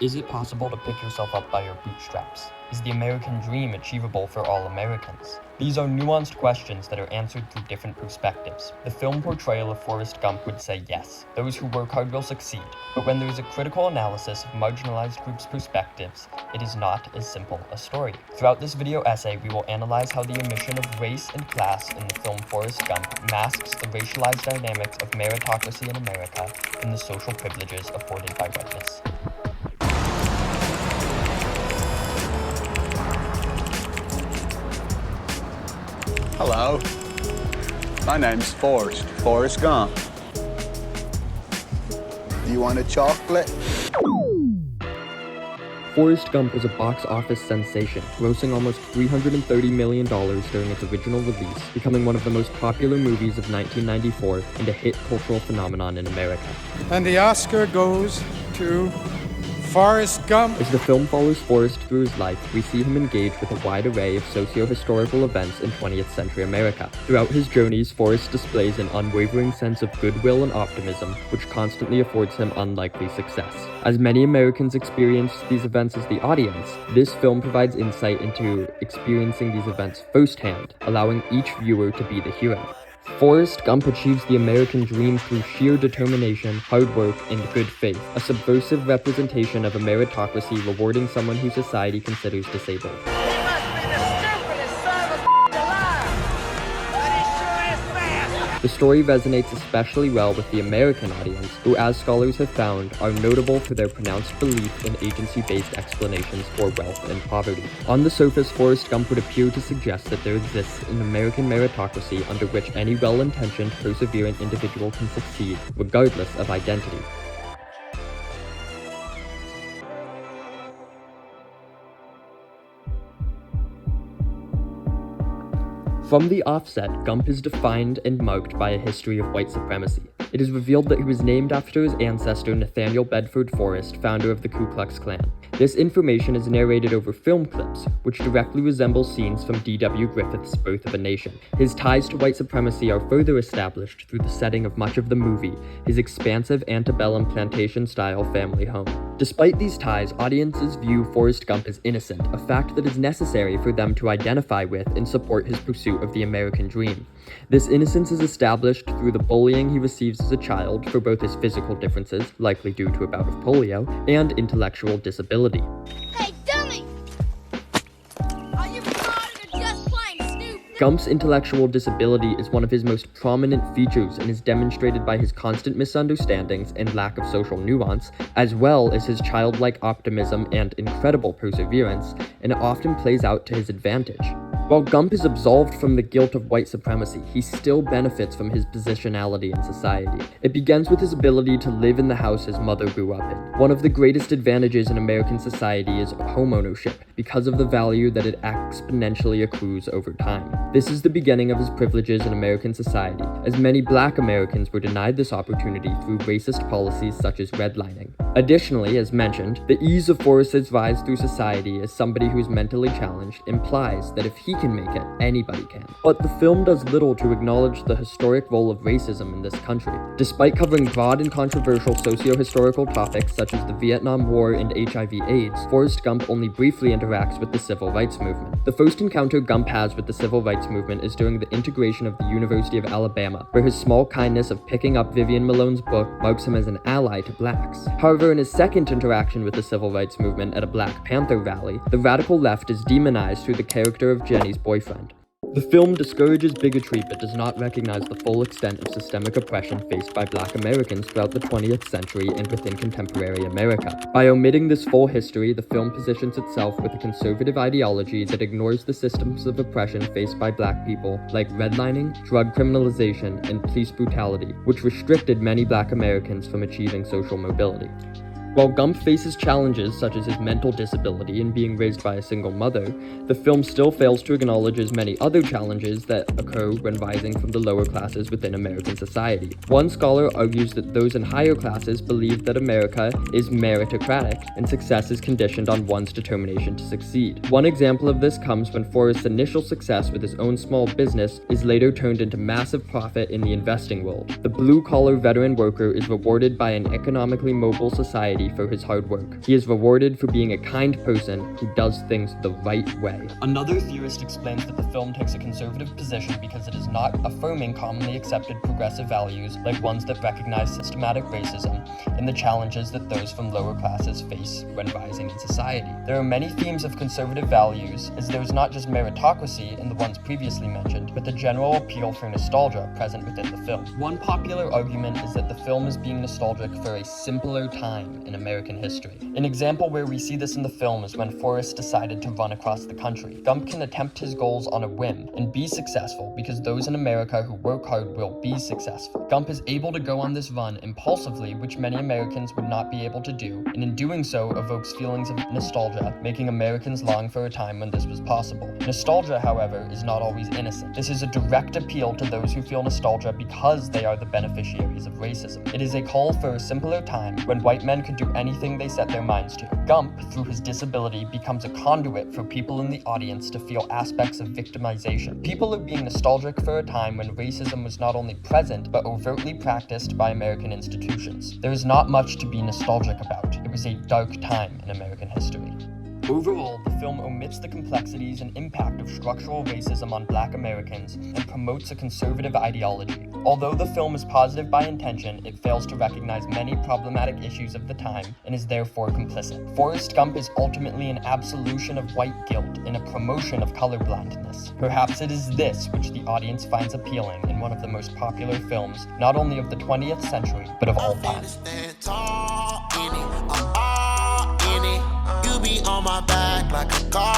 Is it possible to pick yourself up by your bootstraps? Is the American dream achievable for all Americans? These are nuanced questions that are answered through different perspectives. The film portrayal of Forrest Gump would say yes, those who work hard will succeed, but when there is a critical analysis of marginalized groups' perspectives, it is not as simple a story. Throughout this video essay, we will analyze how the omission of race and class in the film Forrest Gump masks the racialized dynamics of meritocracy in America and the social privileges afforded by whiteness. Hello, my name's Forrest Gump. Do you want a chocolate? Forrest Gump was a box office sensation, grossing almost $330 million during its original release, becoming one of the most popular movies of 1994 and a hit cultural phenomenon in America. And the Oscar goes to Forrest Gump. As the film follows Forrest through his life, we see him engage with a wide array of socio-historical events in 20th century America. Throughout his journeys, Forrest displays an unwavering sense of goodwill and optimism, which constantly affords him unlikely success. As many Americans experience these events as the audience, this film provides insight into experiencing these events firsthand, allowing each viewer to be the hero. Forrest Gump achieves the American dream through sheer determination, hard work, and good faith, a subversive representation of a meritocracy rewarding someone who society considers disabled. He must be the stupidest son of a alive, but he sure is fast. The story resonates especially well with the American audience, who, as scholars have found, are notable for their pronounced belief in agency-based explanations for wealth and poverty. On the surface, Forrest Gump would appear to suggest that there exists an American meritocracy under which any well-intentioned, perseverant individual can succeed, regardless of identity. From the offset, Gump is defined and marked by a history of white supremacy. It is revealed that he was named after his ancestor Nathaniel Bedford Forrest, founder of the Ku Klux Klan. This information is narrated over film clips, which directly resemble scenes from D.W. Griffith's Birth of a Nation. His ties to white supremacy are further established through the setting of much of the movie, his expansive antebellum plantation-style family home. Despite these ties, audiences view Forrest Gump as innocent, a fact that is necessary for them to identify with and support his pursuit of the American dream. This innocence is established through the bullying he receives as a child for both his physical differences, likely due to a bout of polio, and intellectual disability. Hey, dummy! Are you retarded or just plain stupid? Gump's intellectual disability is one of his most prominent features and is demonstrated by his constant misunderstandings and lack of social nuance, as well as his childlike optimism and incredible perseverance, and it often plays out to his advantage. While Gump is absolved from the guilt of white supremacy, he still benefits from his positionality in society. It begins with his ability to live in the house his mother grew up in. One of the greatest advantages in American society is homeownership, because of the value that it exponentially accrues over time. This is the beginning of his privileges in American society, as many Black Americans were denied this opportunity through racist policies such as redlining. Additionally, as mentioned, the ease of Forrest's rise through society as somebody who is mentally challenged implies that if he can make it, anybody can. But the film does little to acknowledge the historic role of racism in this country. Despite covering broad and controversial socio-historical topics such as the Vietnam War and HIV/AIDS, Forrest Gump only briefly interacts with the civil rights movement. The first encounter Gump has with the civil rights movement is during the integration of the University of Alabama, where his small kindness of picking up Vivian Malone's book marks him as an ally to blacks. However, in his second interaction with the civil rights movement at a Black Panther rally, the radical left is demonized through the character of Jenny's boyfriend. The film discourages bigotry but does not recognize the full extent of systemic oppression faced by Black Americans throughout the 20th century and within contemporary America. By omitting this full history, the film positions itself with a conservative ideology that ignores the systems of oppression faced by Black people, like redlining, drug criminalization, and police brutality, which restricted many Black Americans from achieving social mobility. While Gump faces challenges such as his mental disability and being raised by a single mother, the film still fails to acknowledge as many other challenges that occur when rising from the lower classes within American society. One scholar argues that those in higher classes believe that America is meritocratic and success is conditioned on one's determination to succeed. One example of this comes when Forrest's initial success with his own small business is later turned into massive profit in the investing world. The blue-collar veteran worker is rewarded by an economically mobile society society for his hard work. He is rewarded for being a kind person who does things the right way. Another theorist explains that the film takes a conservative position because it is not affirming commonly accepted progressive values like ones that recognize systematic racism and the challenges that those from lower classes face when rising in society. There are many themes of conservative values, as there is not just meritocracy in the ones previously mentioned, but the general appeal for nostalgia present within the film. One popular argument is that the film is being nostalgic for a simpler time in American history. An example where we see this in the film is when Forrest decided to run across the country. Gump can attempt his goals on a whim and be successful because those in America who work hard will be successful. Gump is able to go on this run impulsively, which many Americans would not be able to do, and in doing so evokes feelings of nostalgia, making Americans long for a time when this was possible. Nostalgia, however, is not always innocent. This is a direct appeal to those who feel nostalgia because they are the beneficiaries of racism. It is a call for a simpler time when white men could do anything they set their minds to. Gump, through his disability, becomes a conduit for people in the audience to feel aspects of victimization. People are being nostalgic for a time when racism was not only present, but overtly practiced by American institutions. There is not much to be nostalgic about. It was a dark time in American history. Overall, the film omits the complexities and impact of structural racism on Black Americans and promotes a conservative ideology. Although the film is positive by intention, it fails to recognize many problematic issues of the time and is therefore complicit. Forrest Gump is ultimately an absolution of white guilt and a promotion of colorblindness. Perhaps it is this which the audience finds appealing in one of the most popular films, not only of the 20th century, but of all time. On my back like a car.